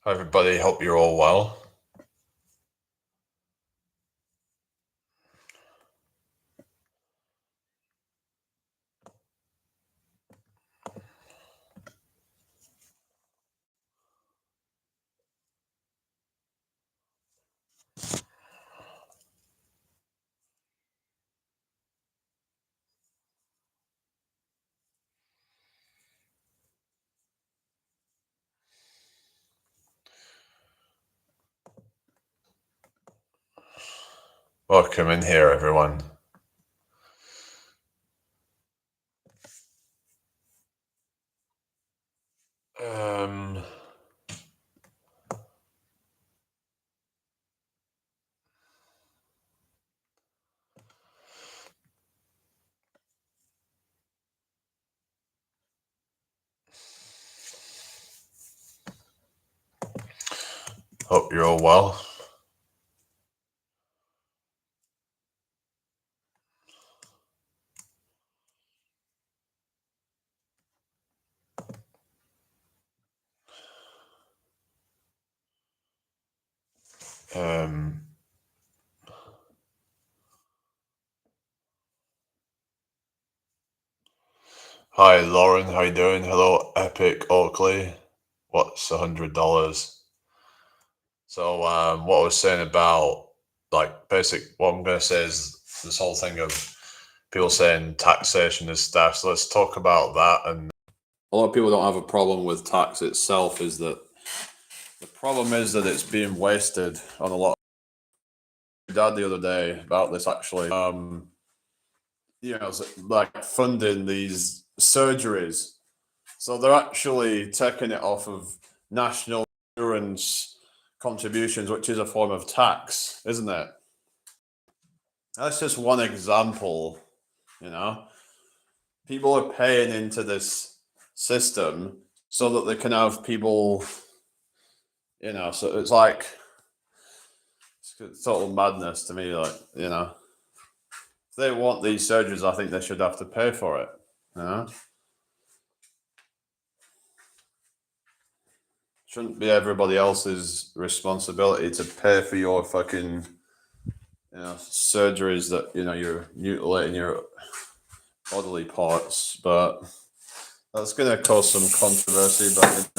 Hi everybody, hope you're all well. Welcome in here, everyone. Um, Hope you're all well. Um, Hi Lauren, how you doing? Hello, Epic Oakley. What's $100? So, what I was saying about what I'm gonna say is this whole thing of people saying taxation is theft. So let's talk about that. And a lot of people don't have a problem with tax itself. Is that the problem is that it's being wasted on a lot. Dad the other day about this actually. Like funding these surgeries. So they're actually taking it off of national insurance contributions, which is a form of tax, isn't it? That's just one example, you know. People are paying into this system so that they can have people, so it's like it's total madness to me, if they want these surgeries, I think they should have to pay for it. Shouldn't be everybody else's responsibility to pay for your fucking, surgeries that you're mutilating your bodily parts. But that's gonna cause some controversy. But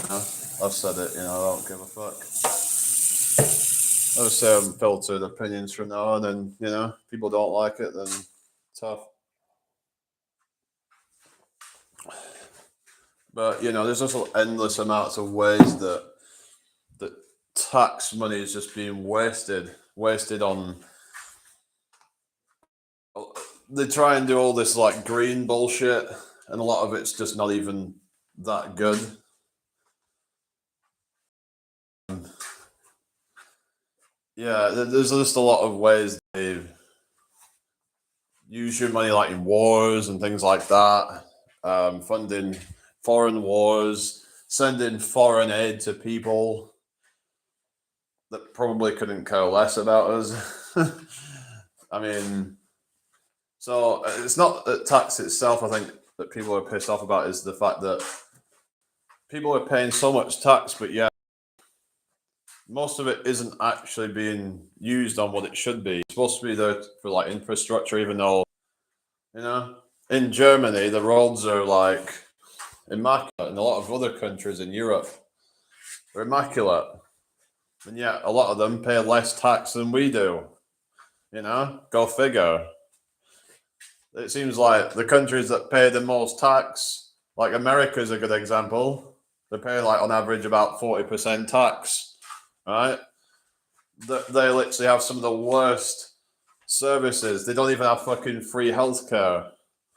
I've said it. I don't give a fuck. I would say unfiltered opinions from now on, and people don't like it, then tough. But there's also endless amounts of ways that tax money is just being wasted on. They try and do all this like green bullshit, and a lot of it's just not even that good. Yeah, there's just a lot of ways they use your money, like in wars and things like that, funding foreign wars, sending foreign aid to people that probably couldn't care less about us. I mean, so it's not that tax itself, I think, that people are pissed off about is the fact that people are paying so much tax, but yeah, most of it isn't actually being used on what it should be. It's supposed to be there for like infrastructure, even though, in Germany, the roads are like immaculate, and a lot of other countries in Europe are immaculate. And yet, a lot of them pay less tax than we do. Go figure. It seems like the countries that pay the most tax, like America is a good example. They pay like on average about 40% tax, right? They literally have some of the worst services. They don't even have fucking free healthcare.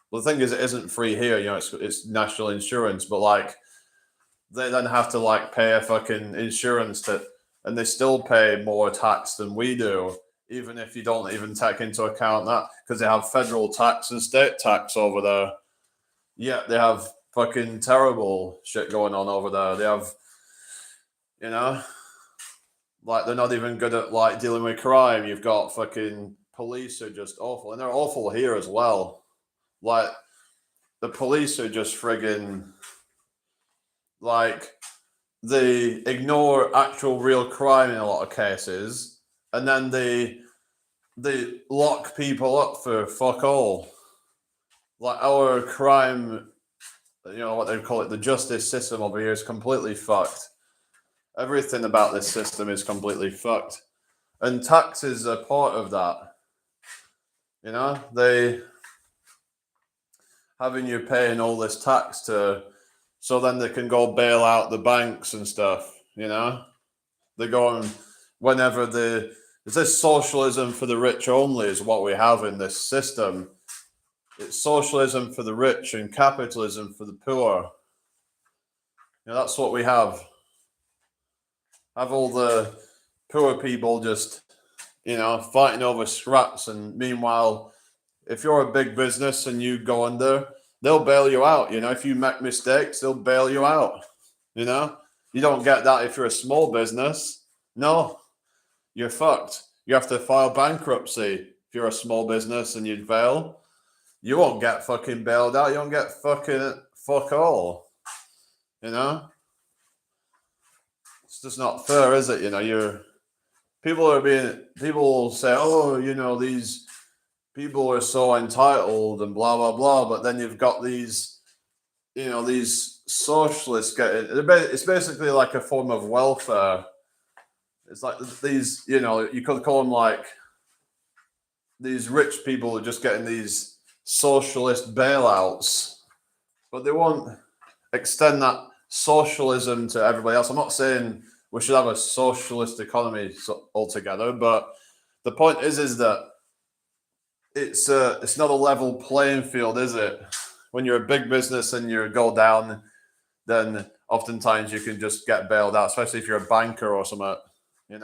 Well, the thing is, it isn't free here. It's national insurance, but like they then have to like pay a fucking insurance and they still pay more tax than we do, even if you don't even take into account that because they have federal tax and state tax over there. Yeah, they have fucking terrible shit going on over there. They have, you know, like they're not even good at like dealing with crime. You've got fucking police are just awful, and they're awful here as well. Like the police are just friggin' like they ignore actual real crime in a lot of cases, and then they lock people up for fuck all. Like our crime, what they call it, the justice system over here is completely fucked. Everything about this system is completely fucked, and taxes are part of that. They having you paying all this tax so then they can go bail out the banks and stuff. They're going whenever it's this socialism for the rich only is what we have in this system. It's socialism for the rich and capitalism for the poor. That's what we have. Have all the poor people just, fighting over scraps, and meanwhile, if you're a big business and you go under, they'll bail you out. If you make mistakes, they'll bail you out. You don't get that if you're a small business. No, you're fucked. You have to file bankruptcy if you're a small business and you fail. You won't get fucking bailed out. You don't get fucking fuck all. It's just not fair, is it? People say, oh, these people are so entitled and blah blah blah, but then you've got these socialists it's basically like a form of welfare. It's like these, you could call them like these rich people are just getting these socialist bailouts, but they won't extend that socialism to everybody else. I'm not saying we should have a socialist economy altogether, but the point is that it's not a level playing field, is it? When you're a big business and you go down, then oftentimes you can just get bailed out, especially if you're a banker or something. And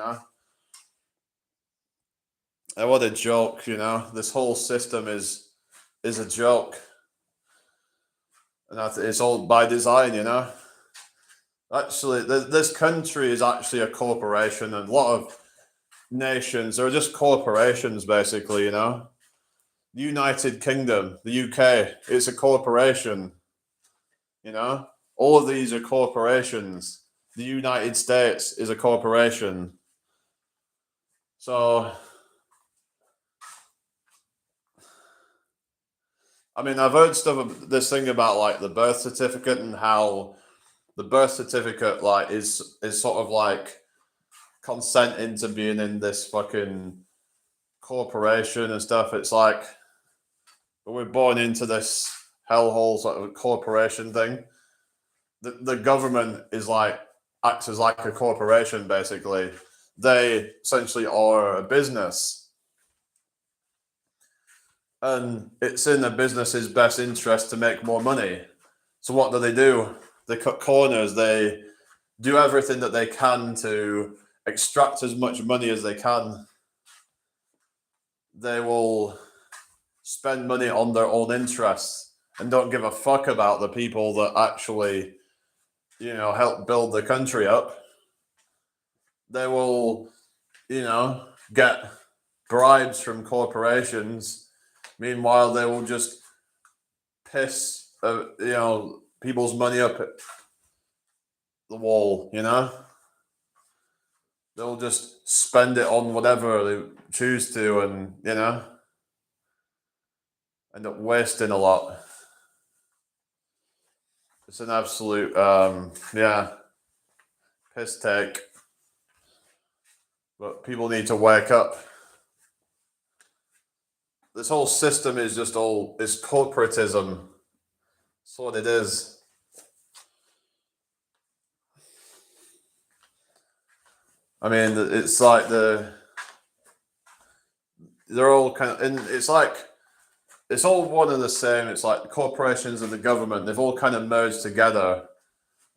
what a joke! This whole system is a joke, and it's all by design. Actually, this country is actually a corporation, and a lot of nations are just corporations, basically. The United Kingdom, the UK, it's a corporation. All of these are corporations. The United States is a corporation. So, I've heard this thing about like the birth certificate and how the birth certificate is sort of like consenting to being in this fucking corporation and stuff. It's like we're born into this hellhole sort of corporation thing. The government acts as like a corporation, basically. They essentially are a business, and it's in the business's best interest to make more money. So what do? They cut corners. They do everything that they can to extract as much money as they can. They will spend money on their own interests and don't give a fuck about the people that actually, help build the country up. They will, get bribes from corporations. Meanwhile, they will just piss, people's money up at the wall, They'll just spend it on whatever they choose to, and, end up wasting a lot. It's an absolute, piss take. But people need to wake up. This whole system is just it's corporatism. That's what it is. It's like they're all kind of, and it's like, it's all one and the same. It's like the corporations and the government, they've all kind of merged together.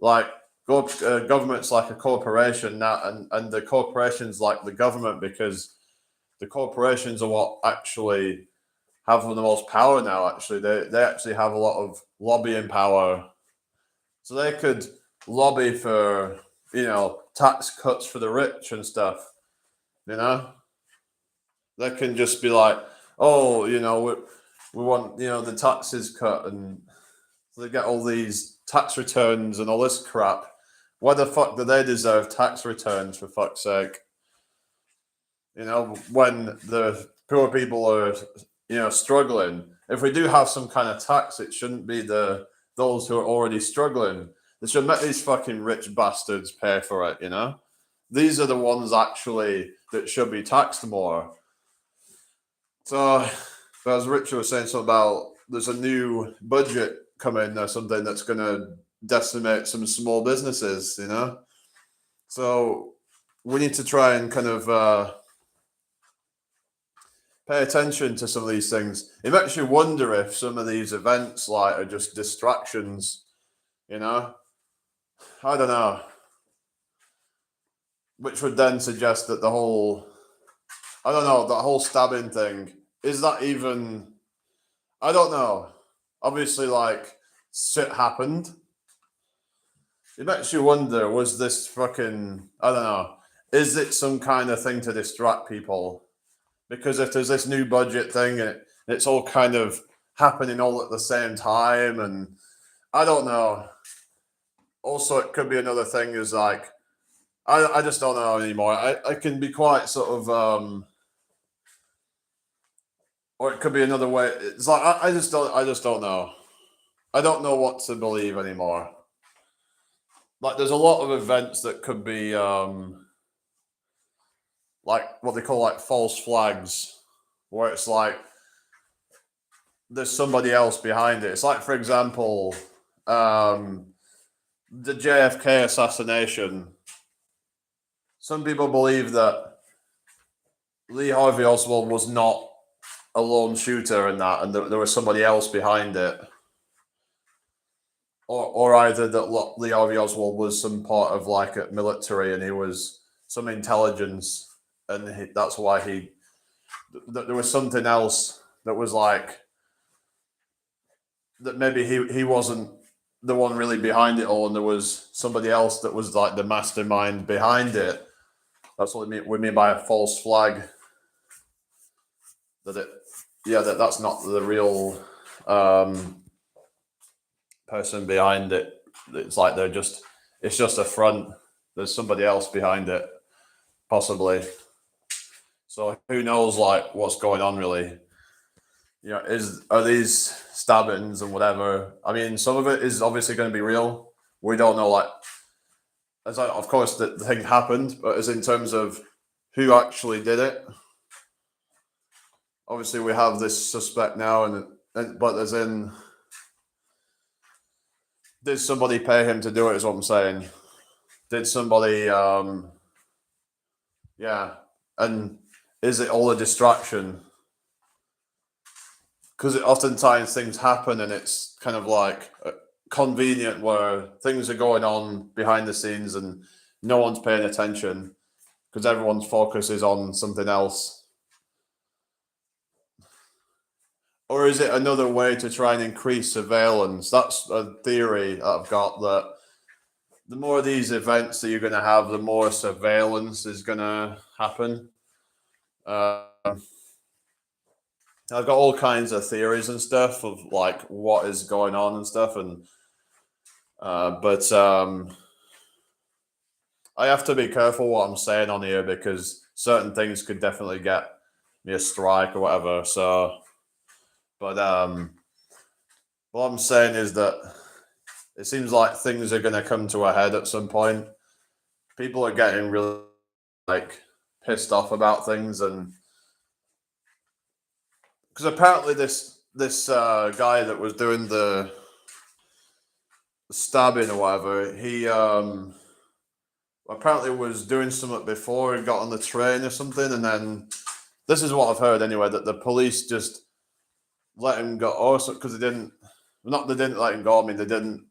Like, government's like a corporation now, and the corporation's like the government, because the corporations are what actually have the most power now. Actually, they actually have a lot of lobbying power, so they could lobby for tax cuts for the rich and stuff. They can just be like, oh, we want the taxes cut, and so they get all these tax returns and all this crap. Why the fuck do they deserve tax returns, for fuck's sake? You know, when the poor people are, struggling. If we do have some kind of tax, it shouldn't be those who are already struggling. They should make these fucking rich bastards pay for it, you know? These are the ones actually that should be taxed more. So, as Richard was saying something about there's a new budget coming or something that's going to decimate some small businesses, you know? So, we need to try and kind of pay attention to some of these things. It makes you wonder if some of these events like are just distractions, you know? I don't know. Which would then suggest that the whole stabbing thing, is that even, I don't know. Obviously, like, shit happened. It makes you wonder, was this fucking, I don't know, is it some kind of thing to distract people? Because if there's this new budget thing and it's all kind of happening all at the same time, and I don't know. Also, it could be another thing is like, I just don't know anymore. I can be quite sort of, or it could be another way. It's like, I just don't know. I don't know what to believe anymore. Like, there's a lot of events that could be, like what they call like false flags, where it's like there's somebody else behind it. It's like, for example, the JFK assassination. Some people believe that Lee Harvey Oswald was not a lone shooter in that, and there was somebody else behind it. Or either that Lee Harvey Oswald was some part of like a military and he was some intelligence, and that's why there was something else that was like, that maybe he wasn't the one really behind it all, and there was somebody else that was like the mastermind behind it. That's what we mean by a false flag. That's not the real person behind it. It's like it's just a front. There's somebody else behind it, possibly. So who knows, like, what's going on really? Are these stabbings and whatever? I mean, some of it is obviously going to be real. We don't know, like, of course the thing happened, but as in terms of who actually did it. Obviously, we have this suspect now, but as in, did somebody pay him to do it? Is what I'm saying. Did somebody? Yeah, and is it all a distraction? Because oftentimes things happen, and it's kind of like convenient where things are going on behind the scenes, and no one's paying attention because everyone's focus is on something else. Or is it another way to try and increase surveillance? That's a theory that I've got, that the more of these events that you're going to have, the more surveillance is going to happen. I've got all kinds of theories and stuff of like what is going on and stuff, and but I have to be careful what I'm saying on here because certain things could definitely get me a strike or whatever. So, but what I'm saying is that it seems like things are going to come to a head at some point. People are getting really like pissed off about things, and because apparently this guy that was doing the stabbing or whatever, he apparently was doing something before he got on the train or something, and then this is what I've heard anyway, that the police just let him go. Also, because they didn't let him go. I mean, they didn't.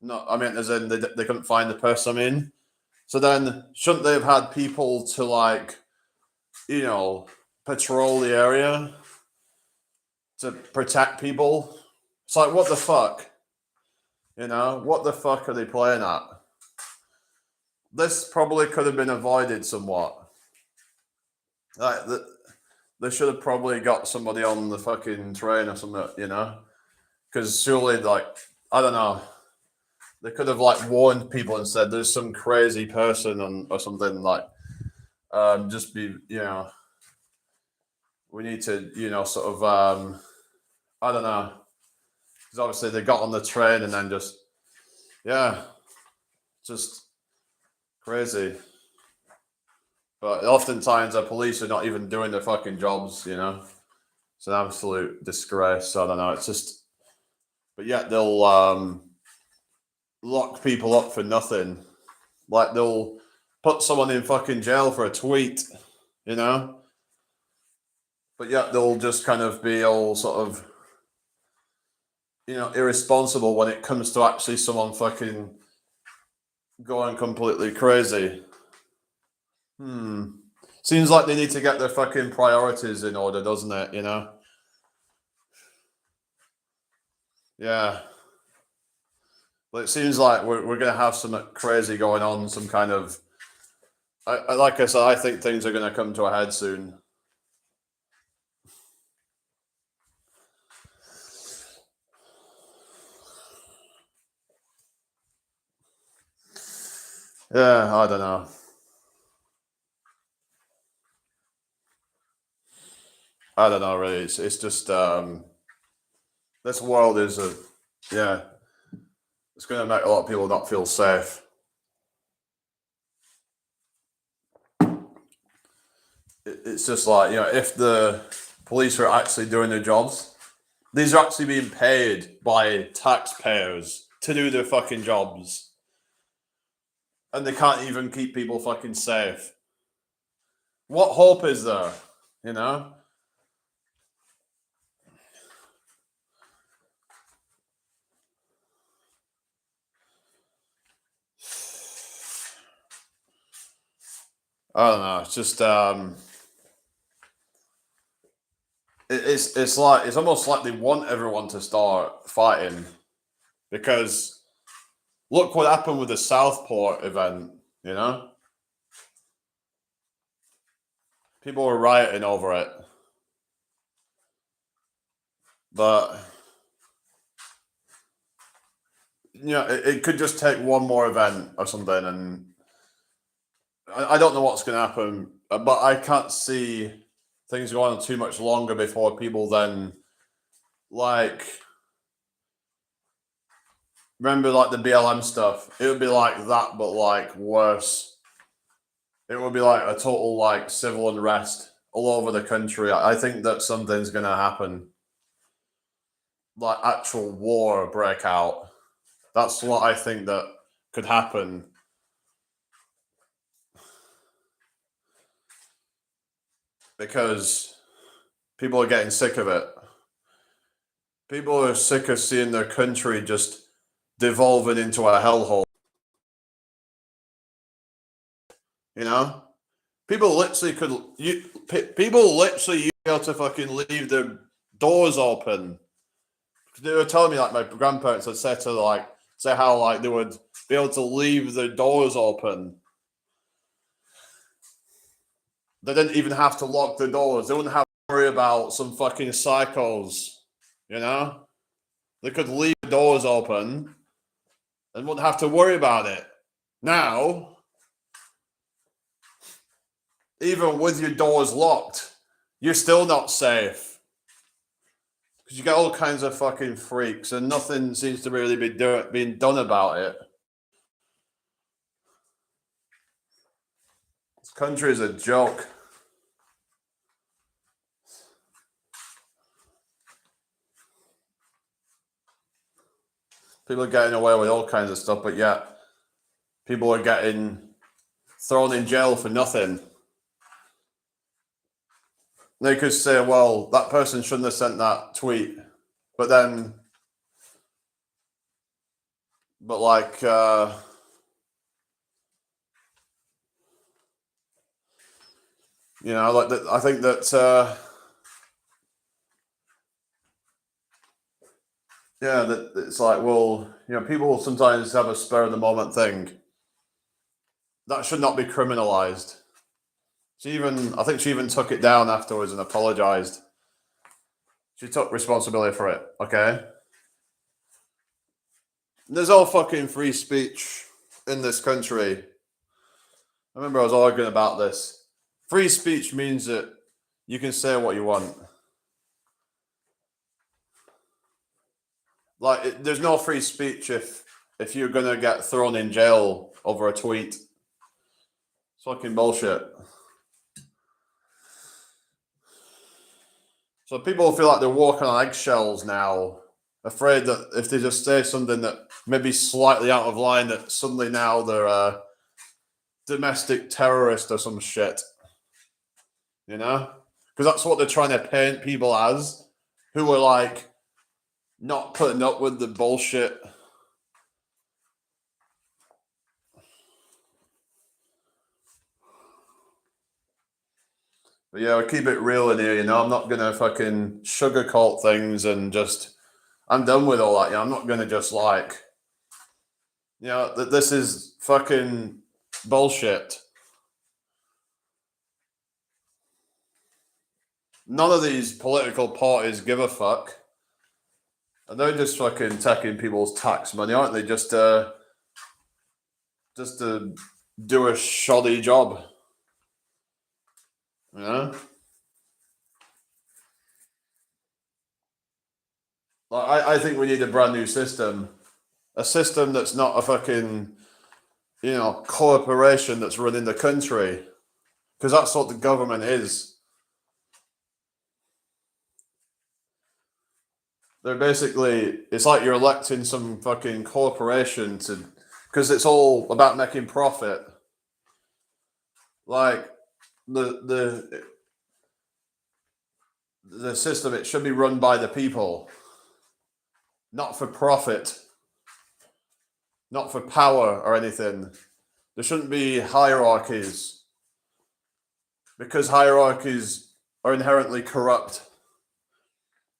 No, I mean, as in they couldn't find the person. I mean, so then shouldn't they have had people to like, patrol the area to protect people? It's like, what the fuck? What the fuck are they playing at? This probably could have been avoided somewhat. Like, they should have probably got somebody on the fucking train or something, because surely, like, I don't know. They could have like warned people and said there's some crazy person or something like just be we need to sort of I don't know, because obviously they got on the train and then just crazy. But oftentimes the police are not even doing their fucking jobs. It's an absolute disgrace. I don't know. It's just, but yet they'll lock people up for nothing. Like they'll put someone in fucking jail for a tweet, you know? But yet they'll just kind of be all sort of, irresponsible when it comes to actually someone fucking going completely crazy. Seems like they need to get their fucking priorities in order, doesn't it? Yeah. But it seems like we're going to have some crazy going on, some kind of. Like I said, I think things are going to come to a head soon. Yeah, I don't know. I don't know, really. It's just this world is it's going to make a lot of people not feel safe. It's just like, if the police are actually doing their jobs, these are actually being paid by taxpayers to do their fucking jobs. And they can't even keep people fucking safe. What hope is there? I don't know. It's just it's like it's almost like they want everyone to start fighting, because look what happened with the Southport event. People were rioting over it, but it could just take one more event or something, and I don't know what's going to happen, but I can't see things going on too much longer before people then, like, remember like the BLM stuff. It would be like that, but like worse. It would be like a total like civil unrest all over the country. I think that something's going to happen, like actual war break out. That's what I think that could happen. Because people are getting sick of it. People are sick of seeing their country just devolving into a hellhole. People literally people literally used to be able to fucking leave their doors open. They were telling me like my grandparents had said to say how like they would be able to leave their doors open. They didn't even have to lock the doors. They wouldn't have to worry about some fucking psychos. They could leave the doors open and wouldn't have to worry about it. Now, even with your doors locked, you're still not safe. Because you get all kinds of fucking freaks and nothing seems to really be being done about it. This country is a joke. People are getting away with all kinds of stuff, but yet people are getting thrown in jail for nothing. They could say, well, that person shouldn't have sent that tweet. But then, like, I think that, that it's like, well, people sometimes have a spur of the moment thing. That should not be criminalized. I think she even took it down afterwards and apologized. She took responsibility for it, okay? There's all fucking free speech in this country. I remember I was arguing about this. Free speech means that you can say what you want. Like, there's no free speech if you're gonna get thrown in jail over a tweet. It's fucking bullshit. So people feel like they're walking on eggshells now, afraid that if they just say something that maybe slightly out of line, that suddenly now they're a domestic terrorist or some shit. You know? Because that's what they're trying to paint people as, who are like not putting up with the bullshit. But yeah, we keep it real in here, you know. I'm not gonna fucking sugarcoat things and just. I'm done with all that. You know, I'm not gonna just like. You know, that this is fucking bullshit. None of these political parties give a fuck. And they're just fucking taking people's tax money, aren't they? Just to do a shoddy job. You know? Like, I think we need a brand new system. A system that's not a fucking, you know, corporation that's running the country. Because that's what the government is. They're basically, it's like you're electing some fucking corporation to, because it's all about making profit. Like, the system, it should be run by the people, not for profit, not for power or anything. There shouldn't be hierarchies, because hierarchies are inherently corrupt.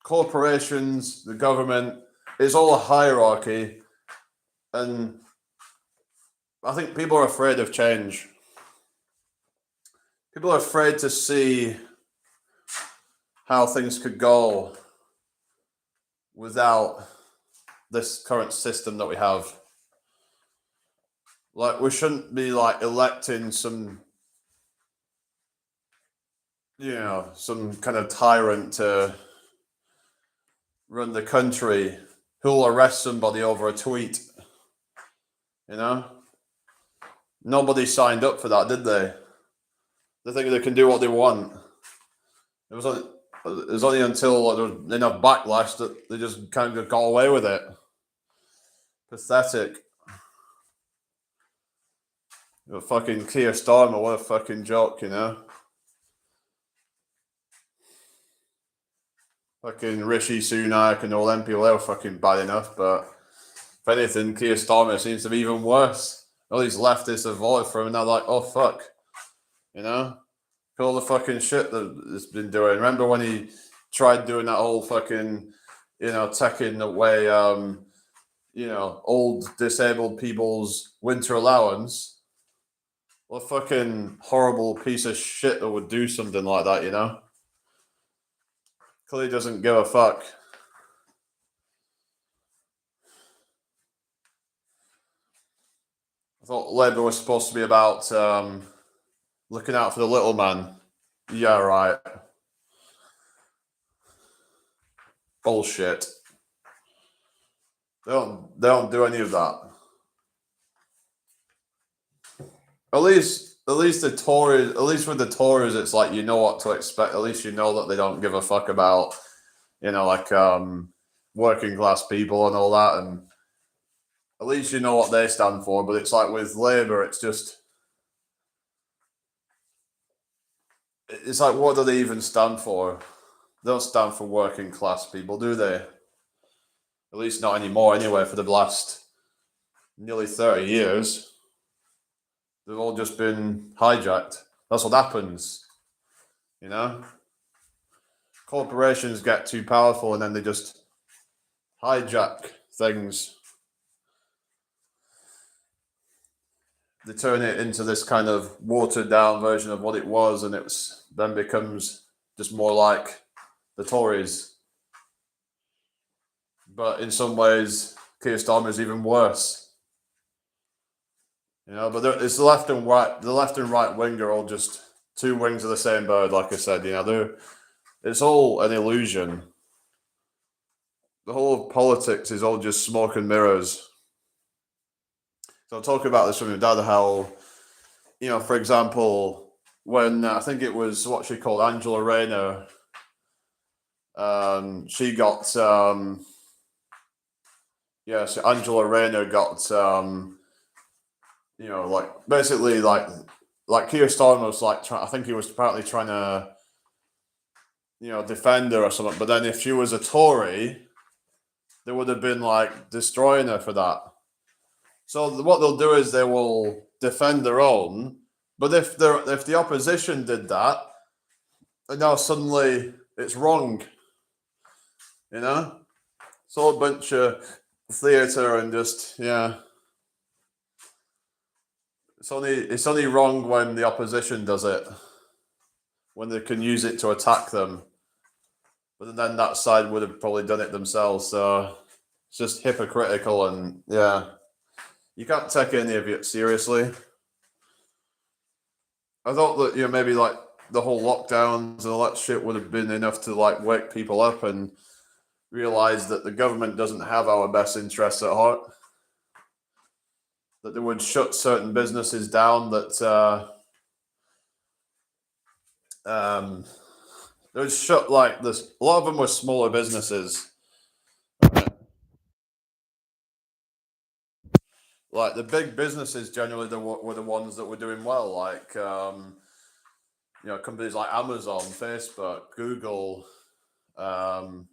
Corporations, the government, it's all a hierarchy, and I think people are afraid of change. People are afraid to see how things could go without this current system that we have. Like, we shouldn't be like electing some, you know, some kind of tyrant to run the country who'll arrest somebody over a tweet. You know? Nobody signed up for that, did they? They think they can do what they want. It was only until there was enough backlash that they just kind of got away with it. Pathetic. A fucking Keir Starmer, what a fucking joke, you know? Fucking Rishi Sunak and all them people, they were fucking bad enough, but if anything, Keir Starmer seems to be even worse. All these leftists have voted for him and they're like, oh fuck. You know? All the fucking shit that it's been doing. Remember when he tried doing that whole fucking, you know, taking away, you know, old disabled people's winter allowance? What a fucking horrible piece of shit that would do something like that, you know? Clearly doesn't give a fuck. I thought Labour was supposed to be about looking out for the little man. Yeah, right. Bullshit. They don't do any of that. At least the Tories, at least with the Tories, it's like you know what to expect. At least you know that they don't give a fuck about, you know, like working class people and all that, and at least you know what they stand for. But it's like with Labour, it's just, it's like, what do they even stand for? They don't stand for working class people, do they? At least not anymore, anyway, for the last nearly 30 years. They've all just been hijacked. That's what happens, you know? Corporations get too powerful and then they just hijack things. They turn it into this kind of watered down version of what it was, and it's then becomes just more like the Tories. But in some ways, Keir Starmer is even worse. But it's the left and right. The left and right wing are all just two wings of the same bird. Like I said, it's all an illusion. The whole of politics is all just smoke and mirrors. So I'll talk about this from your dad, how, for example, when I think it was what she called Angela Rayner, she got, so Angela Rayner got, basically like Keir Starmer was I think he was apparently trying to, defend her or something. But then if she was a Tory, they would have been destroying her for that. So what they'll do is they will defend their own. But if the opposition did that, then now suddenly it's wrong. It's all a bunch of theatre and just It's only wrong when the opposition does it, when they can use it to attack them. But then that side would have probably done it themselves. So it's just hypocritical, and you can't take any of it seriously. I thought that maybe the whole lockdowns and all that shit would have been enough to wake people up and realize that the government doesn't have our best interests at heart. That they would shut certain businesses down. That they would shut this. A lot of them were smaller businesses. The big businesses generally were the ones that were doing well, companies like Amazon, Facebook, Google, all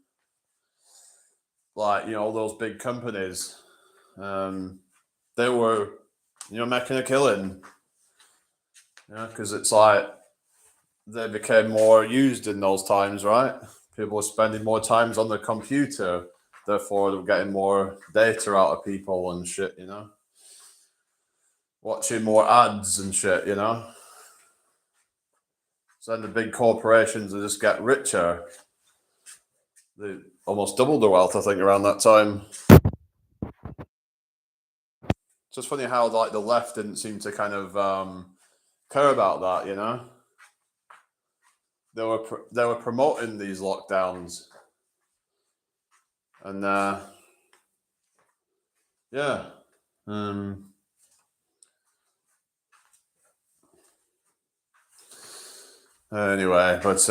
those big companies. They were, making a killing. Because it's they became more used in those times, right? People were spending more times on the computer, therefore they're getting more data out of people and shit, watching more ads and shit, So then the big corporations will just get richer. They almost doubled their wealth, I think, around that time. It's just funny how the left didn't seem to kind of care about that, They were promoting these lockdowns, and anyway, but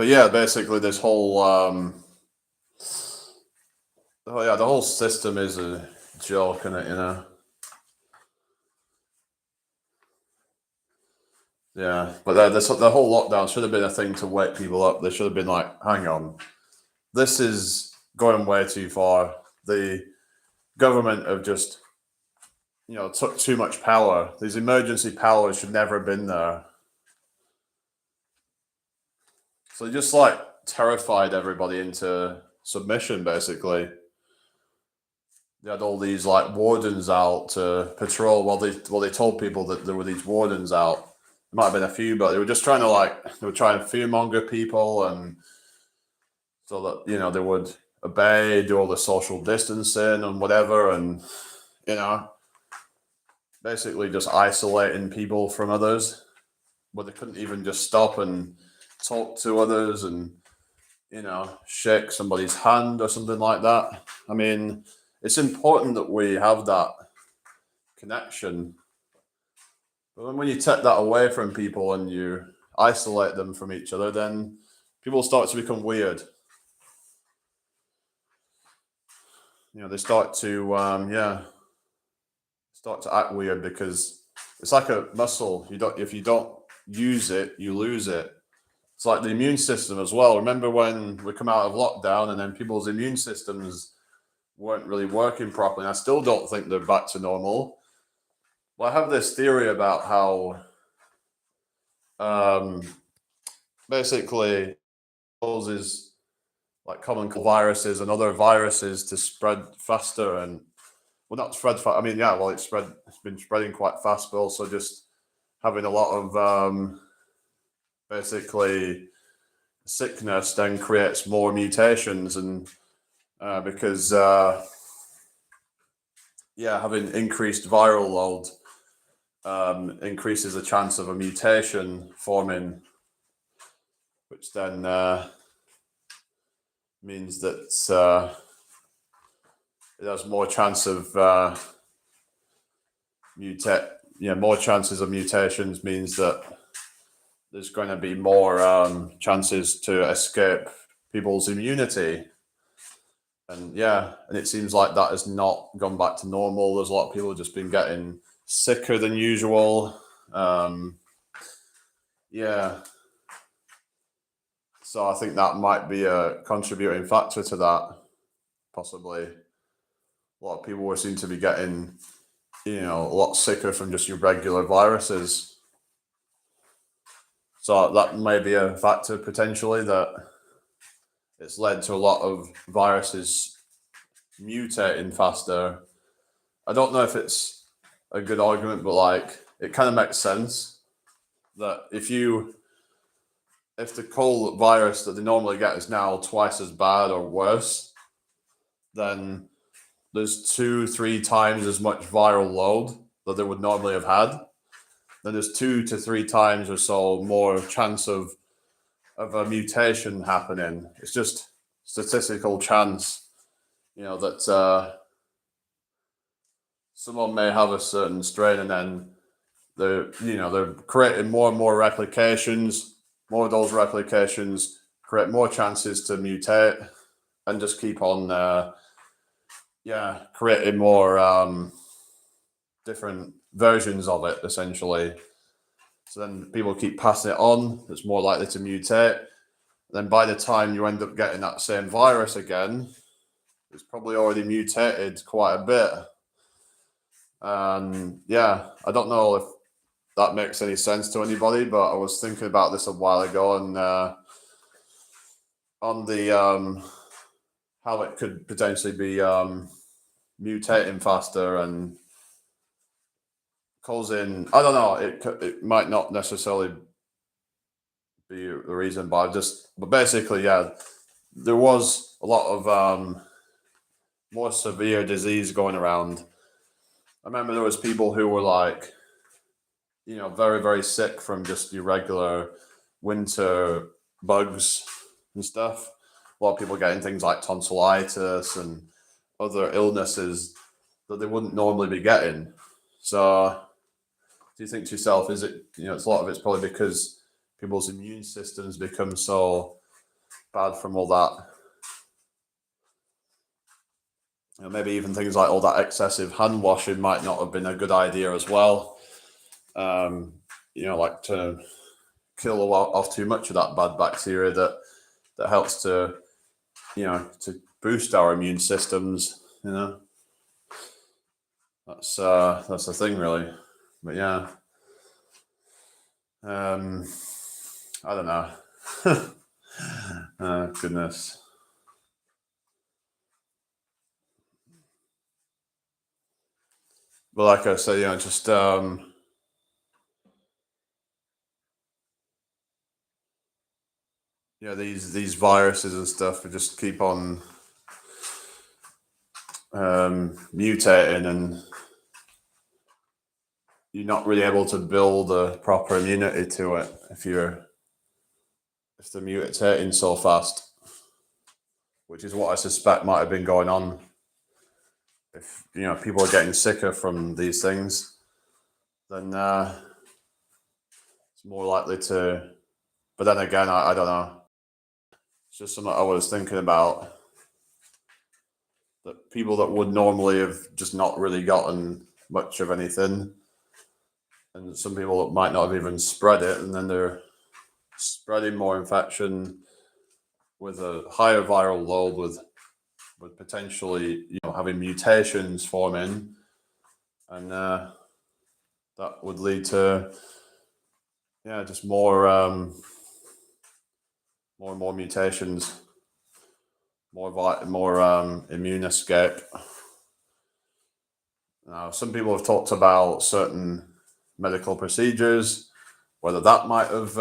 yeah, basically this whole the whole system is a joke, isn't it? Yeah, but the whole lockdown should have been a thing to wake people up. They should have been hang on, this is going way too far. The government have just, took too much power. These emergency powers should never have been there. So they just terrified everybody into submission, basically. They had all these wardens out to patrol. They told people that there were these wardens out. There might have been a few, but they were just trying to fearmonger people, and so that they would obey, do all the social distancing and whatever, and basically just isolating people from others, but they couldn't even just stop and talk to others and shake somebody's hand or something like that. I mean, it's important that we have that connection, but when you take that away from people and you isolate them from each other, then people start to become weird. They start to act weird, because it's like a muscle. If you don't use it, you lose it. It's like the immune system as well. Remember when we come out of lockdown and then people's immune systems weren't really working properly? And I still don't think they're back to normal. Well, I have this theory about how basically causes common cold viruses and other viruses to spread faster, and not spread fast. I mean, it's been spreading quite fast, but also just having a lot of basically sickness then creates more mutations, and because having increased viral load increases the chance of a mutation forming, which then means that it has more chance of more chances of mutations means that there's going to be more chances to escape people's immunity. And it seems like that has not gone back to normal. There's a lot of people just been getting sicker than usual. So I think that might be a contributing factor to that, possibly. A lot of people seem to be getting, a lot sicker from just your regular viruses. So that may be a factor potentially, that it's led to a lot of viruses mutating faster. I don't know if it's a good argument, but like it kind of makes sense that if the cold virus that they normally get is now twice as bad or worse, then there's 2-3 times as much viral load that they would normally have had. Then there's 2 to 3 times or so more chance of a mutation happening. It's just statistical chance, that someone may have a certain strain, and then they're creating more and more replications. More of those replications create more chances to mutate, and just keep on, creating more different versions of it, essentially. So then people keep passing it on. It's more likely to mutate. Then by the time you end up getting that same virus again, it's probably already mutated quite a bit. And I don't know if that makes any sense to anybody, but I was thinking about this a while ago, and on the how it could potentially be mutating faster and causing, I don't know, it might not necessarily be the reason, but basically, there was a lot of more severe disease going around. I remember there was people who were like, very, very sick from just your regular winter bugs and stuff. A lot of people getting things like tonsillitis and other illnesses that they wouldn't normally be getting. So do you think to yourself, is it, it's a lot of it's probably because people's immune systems become so bad from all that? Maybe even things like all that excessive hand washing might not have been a good idea as well. Like to kill off too much of that bad bacteria that helps to, to boost our immune systems. That's the thing, really. But I don't know. Goodness. But like I say, just these viruses and stuff just keep on mutating, and you're not really able to build a proper immunity to it if they're mutating so fast, which is what I suspect might have been going on. If people are getting sicker from these things, then it's more likely to. But then again, I don't know. It's just something I was thinking about, that people that would normally have just not really gotten much of anything, and some people that might not have even spread it, and then they're spreading more infection with a higher viral load, with potentially having mutations forming, and that would lead to just more and more mutations, more immune escape. Now, some people have talked about certain medical procedures, whether that might have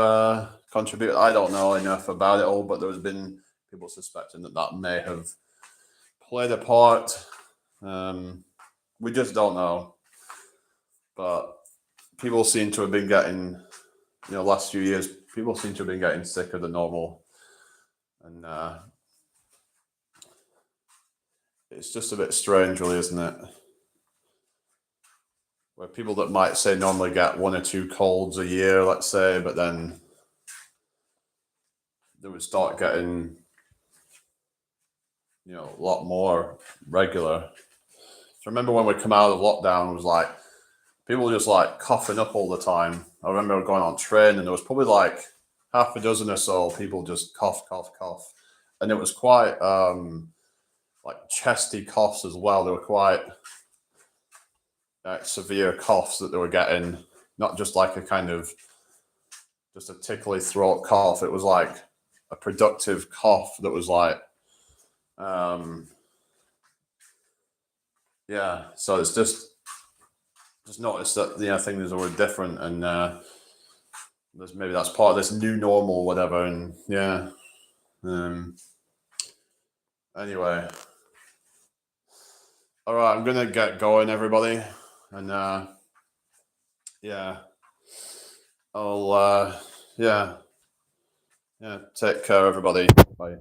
contributed. I don't know enough about it all, but there's been people suspecting that that may have played a part. We just don't know. But people seem to have been getting, last few years, people seem to have been getting sicker than normal. And it's just a bit strange, really, isn't it? Where people that might say normally get 1 or 2 colds a year, let's say, but then they would start getting, a lot more regular. So I remember when we come out of lockdown, it was like people were just like coughing up all the time. I remember going on train and there was probably like half a dozen or so people just cough, cough, cough. And it was quite like chesty coughs as well. They were quite severe coughs that they were getting, not just like a kind of just a tickly throat cough. It was like a productive cough that was like, yeah. So it's just noticed that things were different, and maybe that's part of this new normal, whatever. And yeah. Anyway, all right, I'm gonna get going, everybody, and yeah, I'll yeah, take care, everybody. Bye.